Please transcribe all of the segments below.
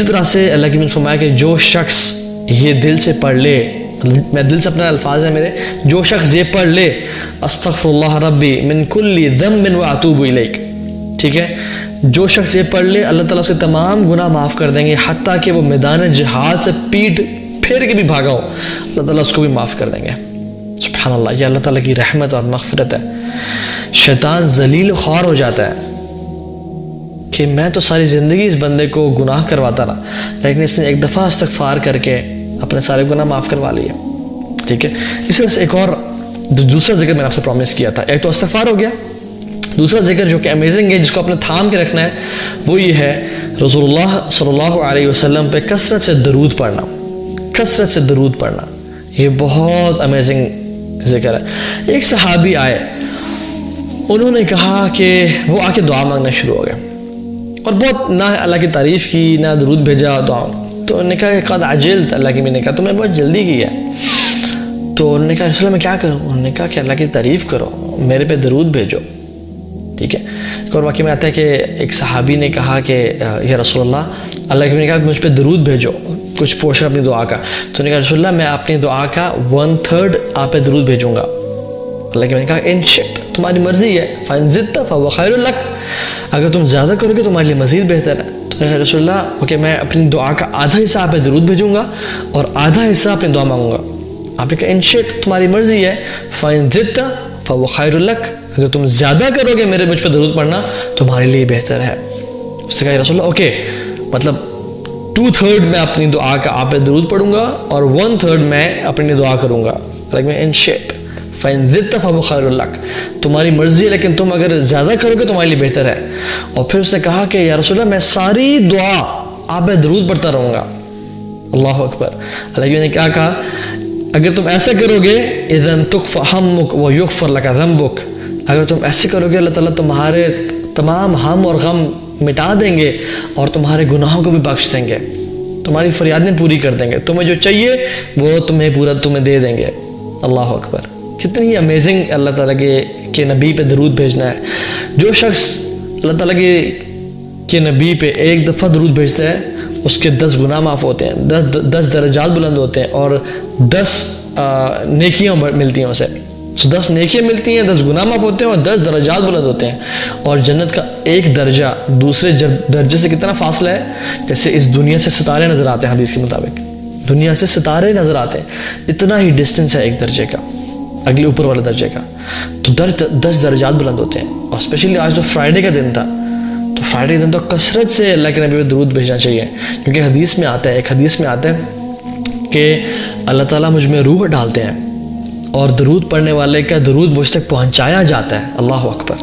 اسی طرح سے اللہ کی نے فرمایا کہ جو شخص یہ دل سے پڑھ لے, میں دل سے اپنے الفاظ ہیں میرے, جو شخص یہ پڑھ لے استغفر اللہ ربی من کل ذنب واتوب الیک, ٹھیک ہے, جو شخص یہ پڑھ لے اللہ تعالیٰ اس کے تمام گناہ معاف کر دیں گے, حتیٰ کہ وہ میدان جہاد سے پیٹھ پھیر کے بھی بھاگا ہو اللہ تعالیٰ اس کو بھی معاف کر دیں گے. سبحان اللہ, یہ اللہ تعالیٰ کی رحمت اور مغفرت ہے. شیطان ذلیل و خوار ہو جاتا ہے کہ میں تو ساری زندگی اس بندے کو گناہ کرواتا رہا, لیکن اس نے ایک دفعہ استغفار کر کے اپنے سارے گناہ معاف کروا لیے, ٹھیک ہے. اس طرح سے ایک اور دوسرا ذکر میں نے آپ سے پرومس کیا تھا, ایک تو استغفار ہو گیا, دوسرا ذکر جو کہ امیزنگ ہے, جس کو اپنے تھام کے رکھنا ہے, وہ یہ ہے رسول اللہ صلی اللہ علیہ وسلم پہ کثرت سے درود پڑھنا, کثرت سے درود پڑھنا. یہ بہت امیزنگ ذکر ہے. ایک صحابی آئے, انہوں نے کہا کہ وہ آ کے دعا مانگنا شروع ہو گئے, اور بہت نہ اللہ کی تعریف کی نہ درود بھیجا دعا. تو انہوں نے کہا کہ قد عجلت, اللہ کی میں نے کہا تم نے بہت جلدی کی ہے. تو انہوں نے کہا رسول اللہ میں کیا کروں؟ انہوں نے کہا کہ اللہ کی تعریف کرو, میرے پہ درود بھیجو, ٹھیک ہے. ایک اور واقعہ میں آتا ہے کہ ایک صحابی نے کہا کہ یا رسول اللہ کی میں نے کہا کہ مجھ پہ درود بھیجو, کچھ پورشن اپنی دعا کا. تو انہوں نے کہا رسول اللہ میں اپنی دعا کا 1/3 آپ پہ درود بھیجوں گا. اللہ کی میں نے کہا ان شئت, تمہاری مرضی ہے, فَإِن زِدْتَ فَهُوَ خَيْرٌ لَكَ, اگر تم زیادہ کرو گے تمہارے لیے مزید بہتر ہے. تو رسول اللہ اوکے میں اپنی دعا کا آدھا حصہ آپ پہ درود بھیجوں گا اور آدھا حصہ اپنی دعا مانگوں گا. آپ نے کہا ان شئت, تمہاری مرضی ہے, فَإِن زِدْتَ فَهُوَ خَيْرٌ لَكَ, اگر تم زیادہ کرو گے میرے مجھ پہ درود پڑھنا تمہارے لیے بہتر ہے. اس نے کہا رسول اللہ اوکے, مطلب 2/3 میں اپنی دعا کا آپ پہ درود پڑھوں گا اور 1/3 میں اپنی دعا کروں گا. لیکن ان شئت فَإِن زِدْتَ فَهُوَ خَيْرٌ لَكَ, تمہاری مرضی ہے لیکن تم اگر زیادہ کرو گے تمہارے لیے بہتر ہے. اور پھر اس نے کہا کہ یا رسول اللہ میں ساری دعا آپ پہ درود پڑھتا رہوں گا. اللہ اکبر. اللہ نے کیا کہا, اگر تم ایسا کرو گے اذن تکفى ہمک ویغفر لک ذنبک, اگر تم ایسے کرو گے اللہ تعالیٰ تمہارے تمام ہم اور غم مٹا دیں گے اور تمہارے گناہوں کو بھی بخش دیں گے, تمہاری فریادیں پوری کر دیں گے, تمہیں جو چاہیے وہ تمہیں پورا تمہیں دے دیں گے. اللہ اکبر. کتنی امیزنگ اللہ تعالیٰ کے نبی پہ درود بھیجنا ہے. جو شخص اللہ تعالیٰ کے نبی پہ ایک دفعہ درود بھیجتا ہے اس کے 10 گناہ معاف ہوتے ہیں, 10 درجات بلند ہوتے ہیں اور 10 نیکیاں ملتی ہیں اسے. 10 نیکیاں ملتی ہیں, 10 گناہ معاف ہوتے ہیں اور 10 درجات بلند ہوتے ہیں. اور جنت کا ایک درجہ دوسرے درجے سے کتنا فاصلہ ہے, جیسے اس دنیا سے ستارے نظر آتے ہیں. حدیث کے مطابق دنیا سے ستارے نظر آتے ہیں, اتنا ہی ڈسٹنس ہے ایک درجے کا اگلے اوپر والے درجے کا. تو 10 درجات بلند ہوتے ہیں. اور اسپیشلی آج تو فرائیڈے کا دن تھا, تو فرائیڈے کے دن تو کثرت سے اللہ کے نبی پہ درود بھیجنا چاہیے, کیونکہ حدیث میں آتا ہے, ایک حدیث میں آتا ہے کہ اللہ تعالیٰ مجھ میں روح ڈالتے ہیں اور درود پڑھنے والے کا درود مجھ تک پہنچایا جاتا ہے. اللہ اکبر.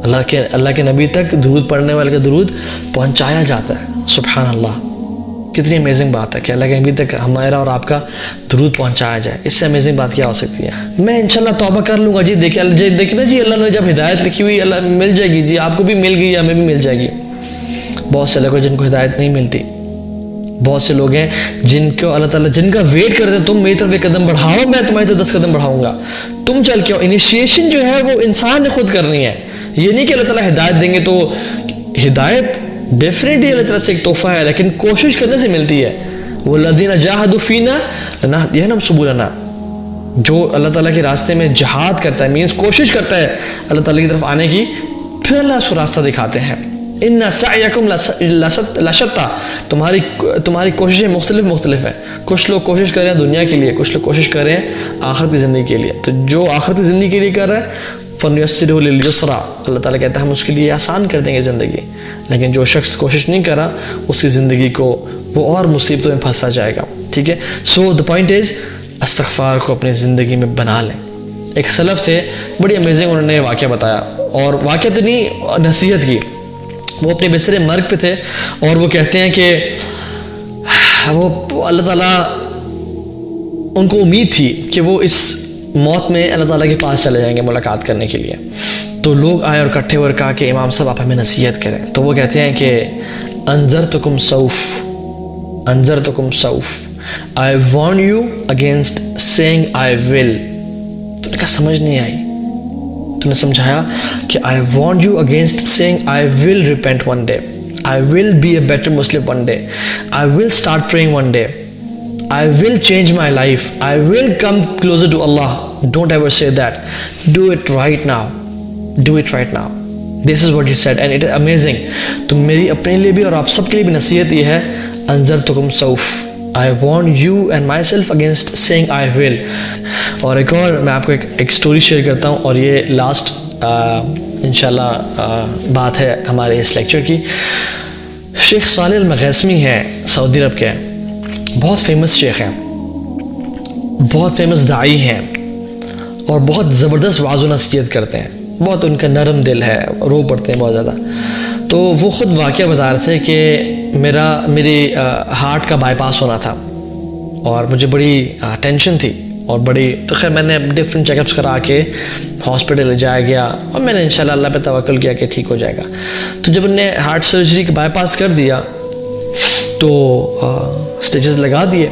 اللہ کے نبی تک درود پڑھنے والے کا درود پہنچایا جاتا ہے. سبحان اللہ. کتنی امیزنگ بات ہے کہ اللہ کے نبی تک ہمارا اور آپ کا درود پہنچایا جائے. اس سے امیزنگ بات کیا ہو سکتی ہے. میں انشاءاللہ توبہ کر لوں گا جی. دیکھیں نا جی, اللہ نے جب ہدایت لکھی ہوئی اللہ مل جائے گی جی, آپ کو بھی مل گئی, ہمیں بھی مل جائے گی. بہت سے لوگ جن کو ہدایت نہیں ملتی, بہت سے لوگ ہیں جن کو اللہ تعالیٰ جن کا ویٹ کرتے ہیں, تم میری طرف ایک قدم بڑھاؤ میں تمہاری طرف 10 قدم بڑھاؤں گا, تم چل کے آؤ. انیشیشن جو ہے وہ انسان نے خود کرنی ہے. یہ نہیں کہ اللہ تعالیٰ ہدایت دیں گے. تو ہدایت ڈیفینیٹلی اللہ تعالیٰ سے ایک تحفہ ہے, لیکن کوشش کرنے سے ملتی ہے. وَالَّذِينَ جَاهَدُوا فِينَا لَنَهْدِيَنَّهُمْ سُبُلَنَا, جو اللہ تعالیٰ کے راستے میں جہاد کرتا ہے, مینس کوشش کرتا ہے اللہ تعالیٰ کی طرف آنے کی, پھر اللہ اس کو راستہ دکھاتے ہیں. إِنَّ سَعْيَكُمْ لَشَتَّى, تمہاری کوششیں مختلف ہیں. کچھ لوگ کوشش کر رہے ہیں دنیا کے لیے, کچھ لوگ کوشش کر رہے ہیں آخرت کی زندگی کے لیے. تو جو آخرت کی زندگی کے لیے کر رہا ہے فَنُيَسِّرُهُ لِلْيُسْرَى, اللہ تعالیٰ کہتا ہے ہم اس کے لیے آسان کر دیں گے زندگی. لیکن جو شخص کوشش نہیں کر رہا اس کی زندگی کو وہ اور مصیبتوں میں پھنسا جائے گا. ٹھیک ہے. سو دا پوائنٹ از استغفار کو اپنی زندگی میں بنا لیں. ایک سلف تھے, بڑی امیزنگ انہوں نے واقعہ بتایا, اور واقعہ تو نہیں نصیحت کی. وہ اپنے بستر مرگ پہ تھے اور وہ کہتے ہیں کہ وہ اللہ تعالیٰ ان کو امید تھی کہ وہ اس موت میں اللہ تعالیٰ کے پاس چلے جائیں گے ملاقات کرنے کے لیے. تو لوگ آئے اور اکٹھے ہو کر کہا کہ امام صاحب آپ ہمیں نصیحت کریں. تو وہ کہتے ہیں کہ انذرتکم سوف I warn you against saying I will. تو نے کہا سمجھ نہیں آئی. تو نے سمجھایا کہ I warn you against saying I will repent one day. I will be a better Muslim one day. I will start praying one day. I will change my life. I will come closer to Allah. Don't ever say that. Do it right now. Do it right now. This is what he said and it is amazing. تو میری اپنے لیے بھی اور آپ سب کے لیے بھی نصیحت یہ ہے, انذرتکم سوف. I warn you and myself against saying I will. اور ایک اور میں آپ کو ایک سٹوری شیئر کرتا ہوں, اور یہ لاسٹ انشاءاللہ بات ہے ہمارے اس لیکچر کی. شیخ صالح المغیثمی ہیں, سعودی عرب کے, بہت فیمس شیخ ہیں, بہت فیمس داعی ہیں, اور بہت زبردست وعظ و نصیحت کرتے ہیں. بہت ان کا نرم دل ہے, رو پڑتے ہیں بہت زیادہ. تو وہ خود واقعہ بتا رہے تھے کہ میری ہارٹ کا بائی پاس ہونا تھا, اور مجھے بڑی ٹینشن تھی, اور بڑی تو خیر میں نے ڈفرینٹ چیک اپس کرا کے ہاسپٹل لے جایا گیا, اور میں نے انشاءاللہ اللہ پہ توکل کیا کہ ٹھیک ہو جائے گا. تو جب انہوں نے ہارٹ سرجری کا بائی پاس کر دیا تو سٹیچز لگا دیے,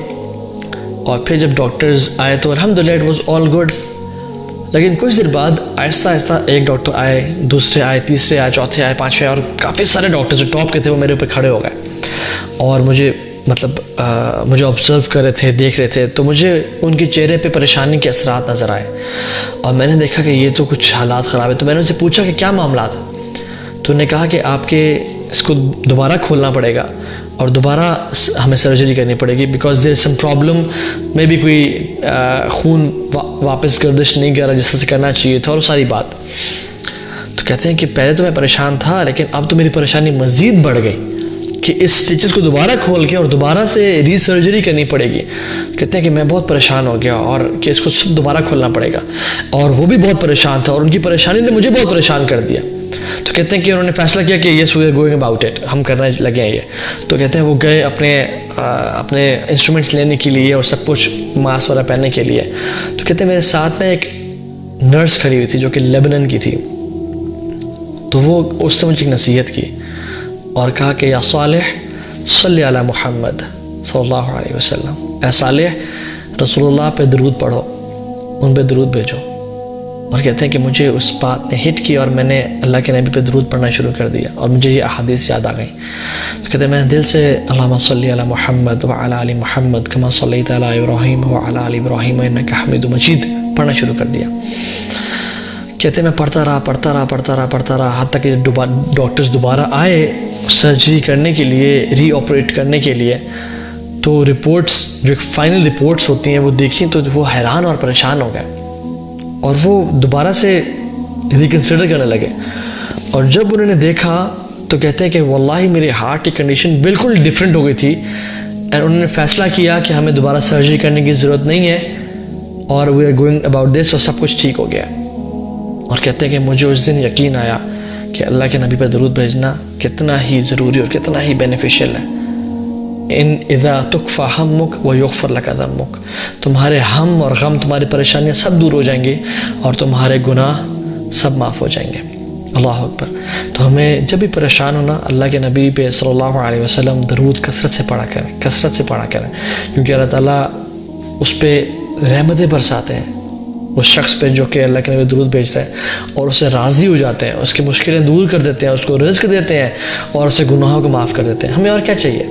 اور پھر جب ڈاکٹرز آئے تو الحمدللہ اٹ واز آل گڈ. لیکن کچھ دیر بعد آہستہ آہستہ ایک ڈاکٹر آئے, دوسرے آئے, تیسرے آئے, چوتھے آئے, پانچویں, اور کافی سارے ڈاکٹر جو ٹاپ کے تھے وہ میرے اوپر کھڑے ہو گئے, اور مجھے مجھے آبزرو کر رہے تھے, دیکھ رہے تھے. تو مجھے ان کے چہرے پہ پریشانی کے اثرات نظر آئے, اور میں نے دیکھا کہ یہ تو کچھ حالات خراب ہے. تو میں نے ان سے پوچھا کہ کیا معاملات. تو انہوں نے کہا کہ آپ کے اس کو دوبارہ کھولنا پڑے گا, اور دوبارہ ہمیں سرجری کرنی پڑے گی, because there is some problem, میں بھی کوئی خون واپس گردش نہیں کر رہا جس سے کرنا چاہیے تھا, اور ساری بات. تو کہتے ہیں کہ پہلے تو میں پریشان تھا, لیکن اب تو میری پریشانی مزید بڑھ گئی کہ اس سٹیچز کو دوبارہ کھول کے اور دوبارہ سے ری سرجری کرنی پڑے گی. کہتے ہیں کہ میں بہت پریشان ہو گیا, اور کہ اس کو سب دوبارہ کھولنا پڑے گا. اور وہ بھی بہت پریشان تھا, اور ان کی پریشانی نے مجھے بہت پریشان کر دیا. تو کہتے ہیں کہ انہوں نے فیصلہ کیا کہ yes we are going about it, ہم کرنے لگے ہیں یہ. تو کہتے ہیں وہ گئے اپنے انسٹرومنٹس لینے کے لیے اور سب کچھ ماسک والا پہننے کے لیے. تو کہتے ہیں میرے ساتھ نا ایک نرس کھڑی ہوئی تھی جو کہ لیبنن کی تھی. تو وہ اس سے مجھے ایک نصیحت کی اور کہا کہ یا صالح صلی علی محمد صلی اللہ علیہ وسلم, اے صالح رسول اللہ پہ درود پڑھو, ان پہ درود بھیجو. اور کہتے ہیں کہ مجھے اس بات نے ہٹ کی, اور میں نے اللہ کے نبی پہ درود پڑھنا شروع کر دیا, اور مجھے یہ احادیث یاد آ گئیں. تو کہتے ہیں میں نے دل سے اللہم صلی علی محمد وعلی آل محمد کما صلیت علی ابراہیم وعلی آل ابراہیم انک حمید مجید پڑھنا شروع کر دیا. کہتے ہیں میں پڑھتا رہا حتیٰ کہ ڈاکٹرز دوبارہ آئے سرجری کرنے کے لیے, ری آپریٹ کرنے کے لیے. تو رپورٹس جو فائنل رپورٹس ہوتی ہیں وہ دیکھیں تو وہ حیران اور پریشان ہو گئے, اور وہ دوبارہ سے ریکنسیڈر کرنے لگے. اور جب انہوں نے دیکھا تو کہتے ہیں کہ واللہ میرے ہارٹ کی کنڈیشن بالکل ڈیفرنٹ ہو گئی تھی, اور انہوں نے فیصلہ کیا کہ ہمیں دوبارہ سرجری کرنے کی ضرورت نہیں ہے, اور we are going about this, اور سب کچھ ٹھیک ہو گیا. اور کہتے ہیں کہ مجھے اس دن یقین آیا کہ اللہ کے نبی پہ درود بھیجنا کتنا ہی ضروری اور کتنا ہی بینیفیشیل ہے. ان اذا تکفی ہمک ویغفر لک ذنبک, تمہارے ہم اور غم, تمہاری پریشانیاں سب دور ہو جائیں گی, اور تمہارے گناہ سب معاف ہو جائیں گے. اللہ اکبر. تو ہمیں جب بھی پریشان ہونا اللہ کے نبی پہ صلی اللہ علیہ وسلم درود کثرت سے پڑھا کریں, کیونکہ اللہ تعالیٰ اس پہ رحمتیں برساتے ہیں اس شخص پہ جو کہ اللہ کے نبی درود بھیجتا ہے, اور اسے راضی ہو جاتے ہیں, اس کی مشکلیں دور کر دیتے ہیں, اس کو رزق دیتے ہیں, اور اسے گناہوں کو معاف کر دیتے ہیں. ہمیں اور کیا چاہیے؟